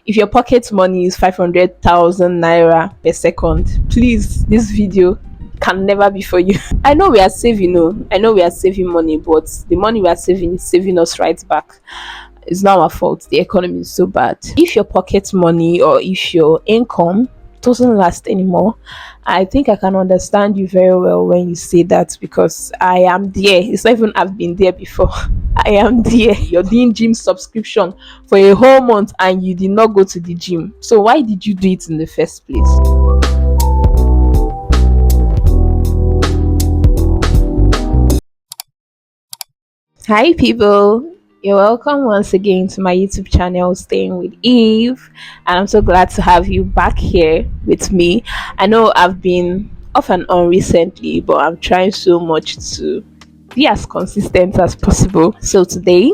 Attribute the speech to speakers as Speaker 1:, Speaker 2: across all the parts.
Speaker 1: If your pocket money is 500,000 naira per second, please, this video can never be for you. I know we are saving, no, I know we are saving money, but the money we are saving is saving us right back. It's not our fault. The economy is so bad. If your pocket money or if your income doesn't last anymore, I think I can understand you very well when you say that, because I am there. It's not even I've been there before. I am there. You're doing gym subscription for a whole month and you did not go to the gym. So why did you do it in the first place? Hi, people. You're welcome once again to my YouTube channel, Staying with Eve. And I'm so glad to have you back here with me. I know I've been off and on recently, but I'm trying so much to be as consistent as possible. So today,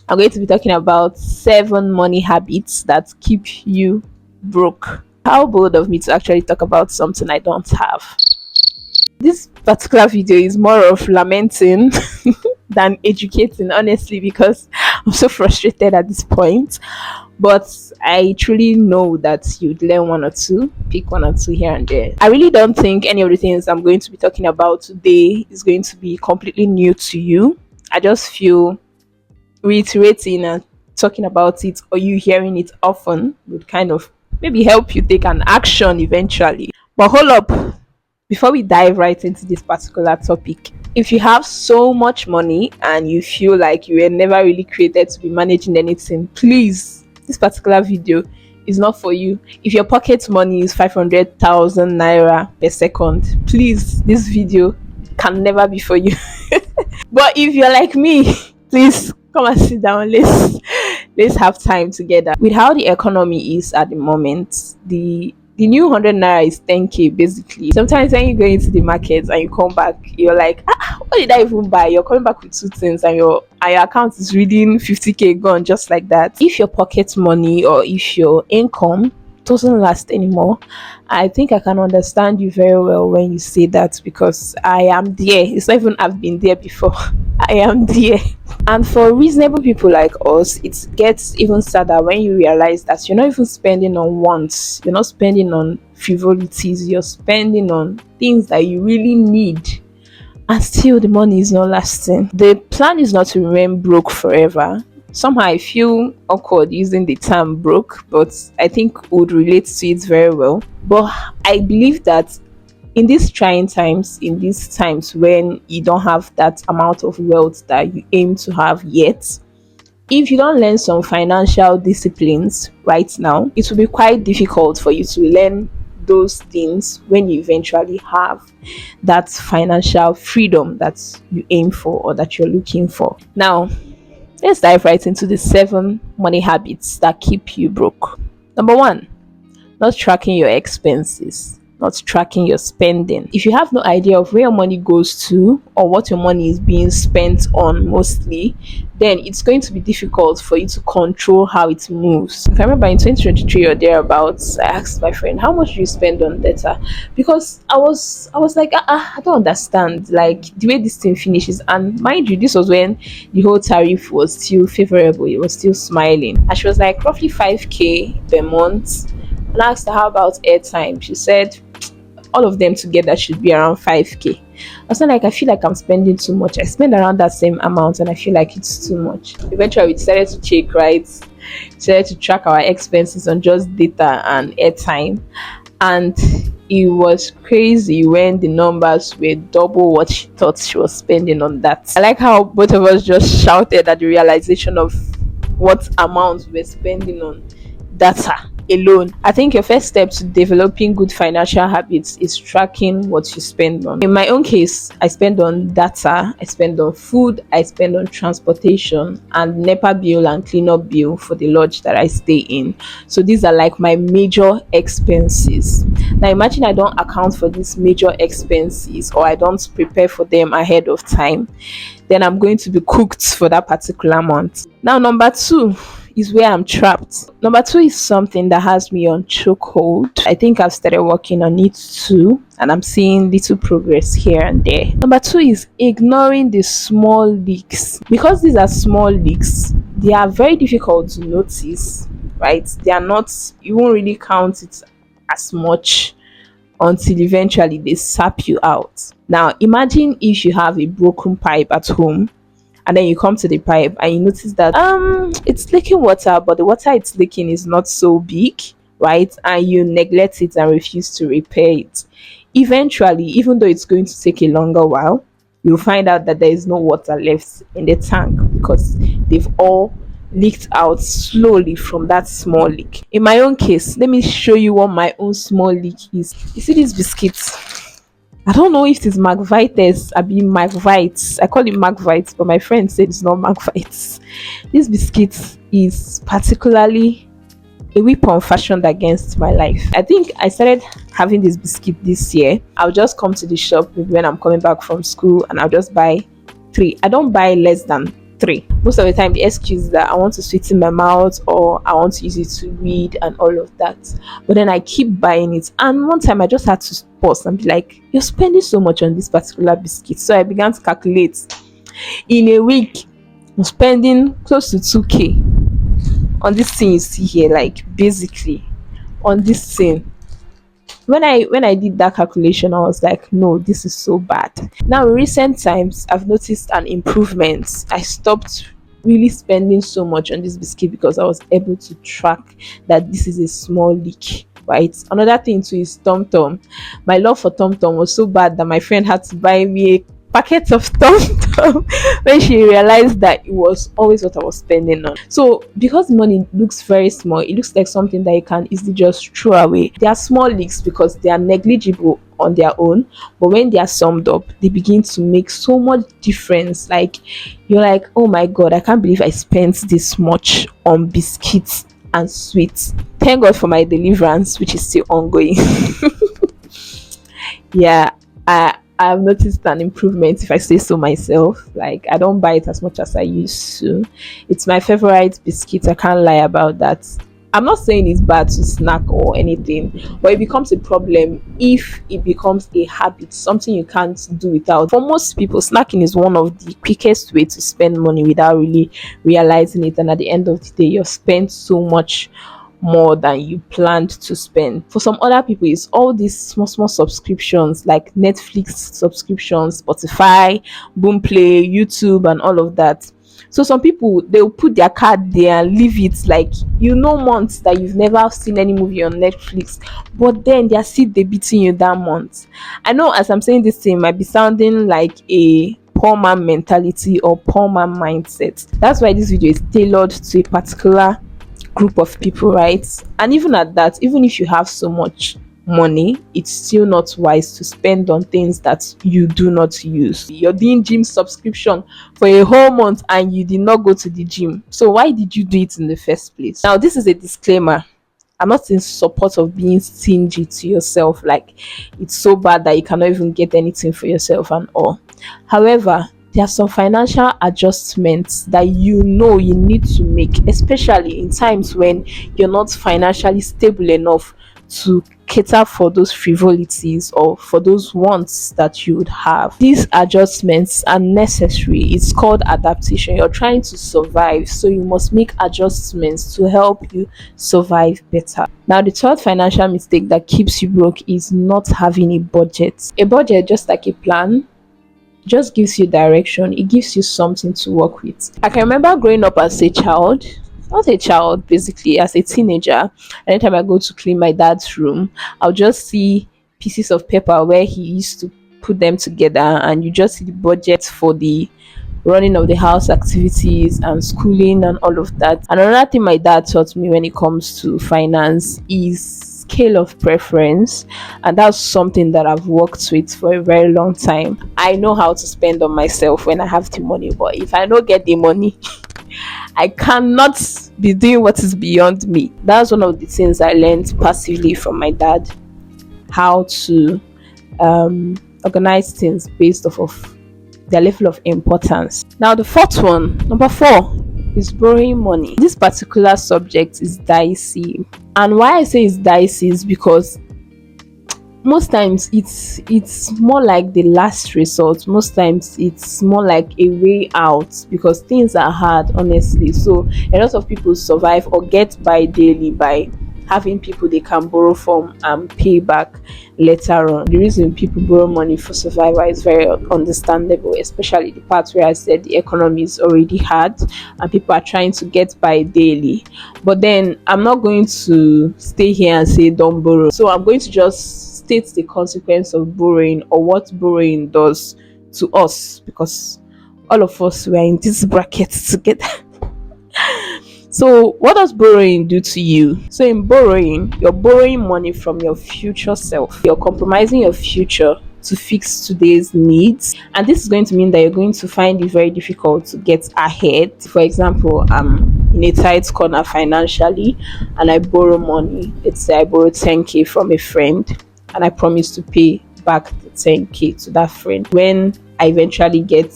Speaker 1: I'm going to be talking about 7 money habits that keep you broke. How bold of me to actually talk about something I don't have. This particular video is more of lamenting than educating, honestly, because I'm so frustrated at this point. But I truly know that you'd learn one or two, pick one or two here and there. I really don't think any of the things I'm going to be talking about today is going to be completely new to you. I just feel reiterating and talking about it, or you hearing it often, would kind of maybe help you take an action eventually. But hold up, before we dive right into this particular topic, if you have so much money and you feel like you were never really created to be managing anything, please, this particular video is not for you. If your pocket money is 500,000 naira per second, please, this video can never be for you. But if you're like me, please come and sit down. Let's have time together. With how the economy is at the moment, the new 100 naira is 10k basically. Sometimes when you go into the market and you come back, you're like, what did I even buy? You're coming back with two things and your account is reading 50k gone just like that. If your pocket money or if your income doesn't last anymore, I think I can understand you very well when you say that, because I am there. It's not even I've been there before. I am there. And for reasonable people like us, it gets even sadder when you realize that you're not even spending on wants, you're not spending on frivolities, you're spending on things that you really need, and still the money is not lasting. The plan is not to remain broke forever. Somehow I feel awkward using the term broke, but I think would relate to it very well. But I believe that in these trying times, in these times when you don't have that amount of wealth that you aim to have yet, if you don't learn some financial disciplines right now, it will be quite difficult for you to learn those things when you eventually have that financial freedom that you aim for or that you're looking for. Now, let's dive right into the 7 money habits that keep you broke. Number 1, not tracking your expenses, not tracking your spending. If you have no idea of where your money goes to or what your money is being spent on mostly, then it's going to be difficult for you to control how it moves. If I remember in 2023 or thereabouts, I asked my friend, how much do you spend on data? Because I was like, I don't understand like the way this thing finishes. And mind you, this was when the whole tariff was still favorable, it was still smiling. And she was like, roughly 5k per month. And I asked her, how about airtime? She said all of them together should be around 5k. I was like, I feel like I'm spending too much. I spend around that same amount and I feel like it's too much. Eventually we decided to check, right? Decided to track our expenses on just data and airtime. And it was crazy when the numbers were double what she thought she was spending on that. I like how both of us just shouted at the realization of what amount we're spending on data alone. I think your first step to developing good financial habits is tracking what you spend on. In my own case, I spend on data, I spend on food, I spend on transportation and NEPA bill and cleanup bill for the lodge that I stay in. So these are like my major expenses. Now imagine I don't account for these major expenses or I don't prepare for them ahead of time, then I'm going to be cooked for that particular month. Now number 2 is where I'm trapped. Number 2 is something that has me on chokehold. I think I've started working on it too, and I'm seeing little progress here and there. Number 2 is ignoring the small leaks. Because these are small leaks, they are very difficult to notice right? They are not, you won't really count it as much until eventually they sap you out. Now, imagine if you have a broken pipe at home and then you come to the pipe and you notice that it's leaking water, but the water it's leaking is not so big, right? And you neglect it and refuse to repair it. Eventually, even though it's going to take a longer while, you'll find out that there is no water left in the tank because they've all leaked out slowly from that small leak. In my own case, let me show you what my own small leak is. You see these biscuits? I don't know if it's McVitie's. I be McVites. I call it McVites, but my friend said it's not McVites. This biscuit is particularly a weapon fashioned against my life. I think I started having this biscuit this year. I'll just come to the shop maybe when I'm coming back from school and I'll just buy three. I don't buy less than three. Most of the time, the excuse is that I want to sweeten my mouth or I want to use it to read and all of that. But then I keep buying it. And one time I just had to pause and be like, you're spending so much on this particular biscuit. So I began to calculate. In a week, I'm spending close to 2K on this thing you see here, like basically on this thing. When I did that calculation, I was like, no, this is so bad. Now in recent times I've noticed an improvement. I stopped really spending so much on this biscuit because I was able to track that this is a small leak, right? Another thing too is Tom Tom. My love for Tom Tom was so bad that my friend had to buy me a packet of Tom Tom when she realized that it was always what I was spending on. So because money looks very small, it looks like something that you can easily just throw away. They are small leaks because they are negligible on their own, but when they are summed up, they begin to make so much difference. Like you're like, oh my god, I can't believe I spent this much on biscuits and sweets. Thank God for my deliverance, which is still ongoing. Yeah, I've noticed an improvement, if I say so myself. Like I don't buy it as much as I used to. It's my favorite biscuit. I can't lie about that. I'm not saying it's bad to snack or anything, but it becomes a problem if it becomes a habit, something you can't do without. For most people, snacking is one of the quickest way to spend money without really realizing it, and at the end of the day, you've spent so much more than you planned to spend. For some other people, it's all these small subscriptions like Netflix subscriptions, Spotify, Boomplay, YouTube, and all of that. So some people, they'll put their card there and leave it, like months that you've never seen any movie on Netflix, but then they're still debiting you that month. I know as I'm saying this thing might be sounding like a poor man mentality or poor man mindset. That's why this video is tailored to a particular group of people, right? And even at that, even if you have so much money, it's still not wise to spend on things that you do not use. You're doing gym subscription for a whole month and you did not go to the gym, so why did you do it in the first place? Now this is a disclaimer. I'm not in support of being stingy to yourself, like it's so bad that you cannot even get anything for yourself and all. However, there are some financial adjustments that you need to make, especially in times when you're not financially stable enough to cater for those frivolities or for those wants that you would have. These adjustments are necessary. It's called adaptation. You're trying to survive, so you must make adjustments to help you survive better. Now, the third financial mistake that keeps you broke is not having a budget. A budget, just like a plan, just gives you direction. It gives you something to work with. I can remember growing up as a child, not a child, basically as a teenager. Anytime I go to clean my dad's room, I'll just see pieces of paper where he used to put them together, and you just see the budget for the running of the house activities and schooling and all of that. And another thing my dad taught me when it comes to finance is scale of preference, and that's something that I've worked with for a very long time. I know how to spend on myself when I have the money, but if I don't get the money, I cannot be doing what is beyond me. That's one of the things I learned passively from my dad, how to organize things based off of their level of importance. Now the fourth one, number 4, is borrowing money. This particular subject is dicey, and why I say it's dicey is because most times it's more like the last resort. Most times it's more like a way out because things are hard, honestly. So a lot of people survive or get by daily by having people they can borrow from and pay back later on. The reason people borrow money for survival is very understandable, especially the part where I said the economy is already hard and people are trying to get by daily. But then I'm not going to stay here and say don't borrow. So I'm going to just state the consequence of borrowing or what borrowing does to us, because all of us were in this bracket together. So, what does borrowing do to you? So, in borrowing, you're borrowing money from your future self. You're compromising your future to fix today's needs. And this is going to mean that you're going to find it very difficult to get ahead. For example, I'm in a tight corner financially and I borrow money. Let's say I borrow 10K from a friend and I promise to pay back the 10K to that friend. When I eventually get,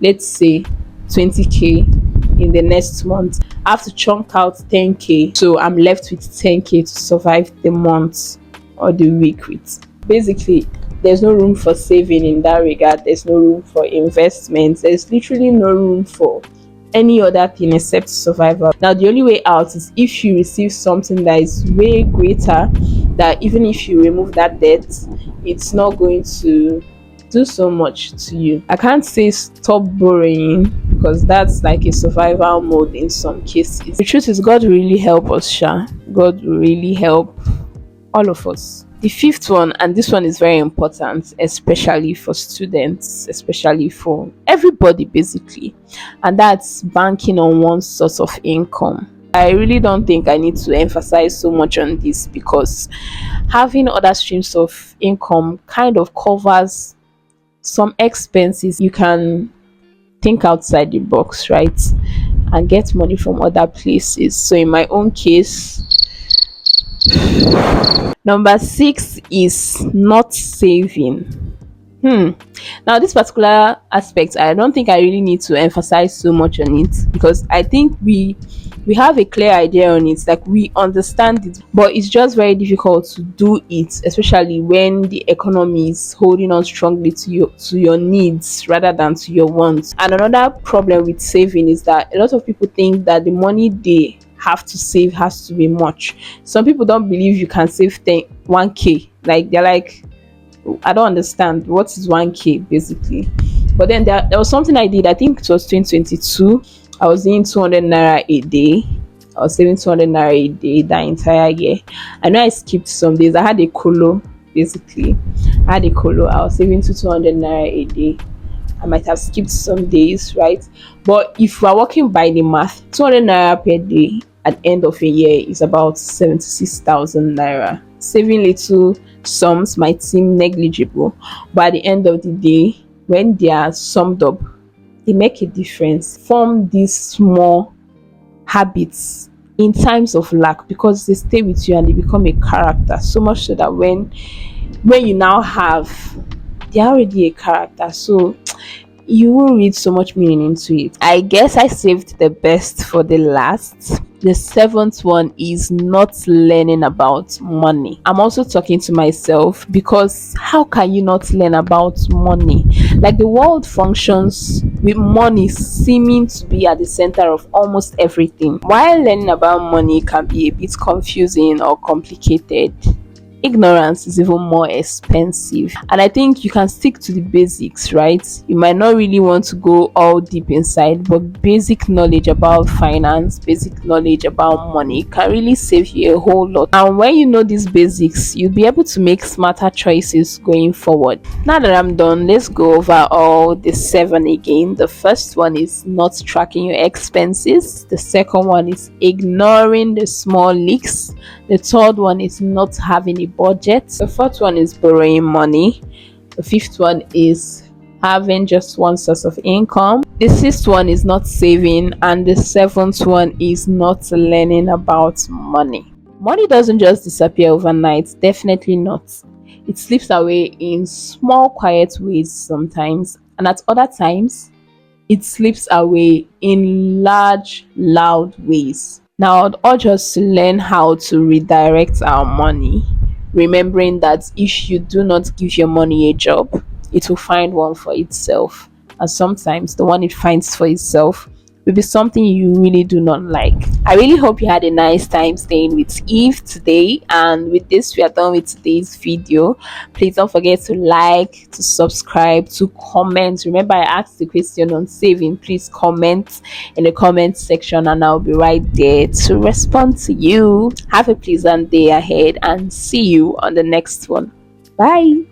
Speaker 1: let's say, 20K in the next month, I have to chunk out 10K, so I'm left with 10K to survive the month or the week with. Basically, there's no room for saving in that regard. There's no room for investments. There's literally no room for any other thing except survival. Now, the only way out is if you receive something that is way greater, that even if you remove that debt, it's not going to do so much to you. I can't say stop borrowing because that's like a survival mode in some cases. The truth is, God will really help us, Sha. God will really help all of us. The fifth one, and this one is very important, especially for students, especially for everybody basically, and that's banking on one source of income. I really don't think I need to emphasize so much on this because having other streams of income kind of covers some expenses. You can think outside the box, right? And get money from other places. So in my own case, number 6 is not saving. Now, this particular aspect, I don't think I really need to emphasize so much on it because I think we have a clear idea on it, like we understand it, but it's just very difficult to do it, especially when the economy is holding on strongly to your needs rather than to your wants. And another problem with saving is that a lot of people think that the money they have to save has to be much. Some people don't believe you can save 1K. Like they're like, I don't understand what is 1K basically. But then there was something I did. I think it was 2022. I was doing 200 naira a day. I was saving 200 naira a day that entire year. I know I skipped some days. I had a colo basically. I had a colo. I was saving 200 naira a day. I might have skipped some days, right? But if we are working by the math, 200 naira per day at the end of a year is about 76,000 naira. Saving little sums might seem negligible, but at the end of the day, when they are summed up, they make a difference. Form these small habits in times of lack because they stay with you and they become a character. So much so that when you now have, they're already a character. So you will read so much meaning into it. I guess I saved the best for the last. The seventh one is not learning about money. I'm also talking to myself because how can you not learn about money? Like the world functions with money seeming to be at the center of almost everything. While learning about money can be a bit confusing or complicated, ignorance is even more expensive. And I think you can stick to the basics, right? You might not really want to go all deep inside, but basic knowledge about finance, basic knowledge about money can really save you a whole lot. And when you know these basics, you'll be able to make smarter choices going forward. Now that I'm done, let's go over all the 7 again. The first one is not tracking your expenses. The second one is ignoring the small leaks. The third one is not having a budget. The fourth one is borrowing money. The fifth one is having just one source of income. The sixth one is not saving. And the seventh one is not learning about money. Money doesn't just disappear overnight. Definitely not. It slips away in small, quiet ways sometimes. And at other times, it slips away in large, loud ways. Now, I'd urge us to learn how to redirect our money, remembering that if you do not give your money a job, it will find one for itself. And sometimes the one it finds for itself will be something you really do not like. I really hope you had a nice time staying with Eve today. And with this, we are done with today's video. Please don't forget to like, to subscribe, to comment. Remember, I asked the question on saving. Please comment in the comment section, and I'll be right there to respond to you. Have a pleasant day ahead and see you on the next one. Bye.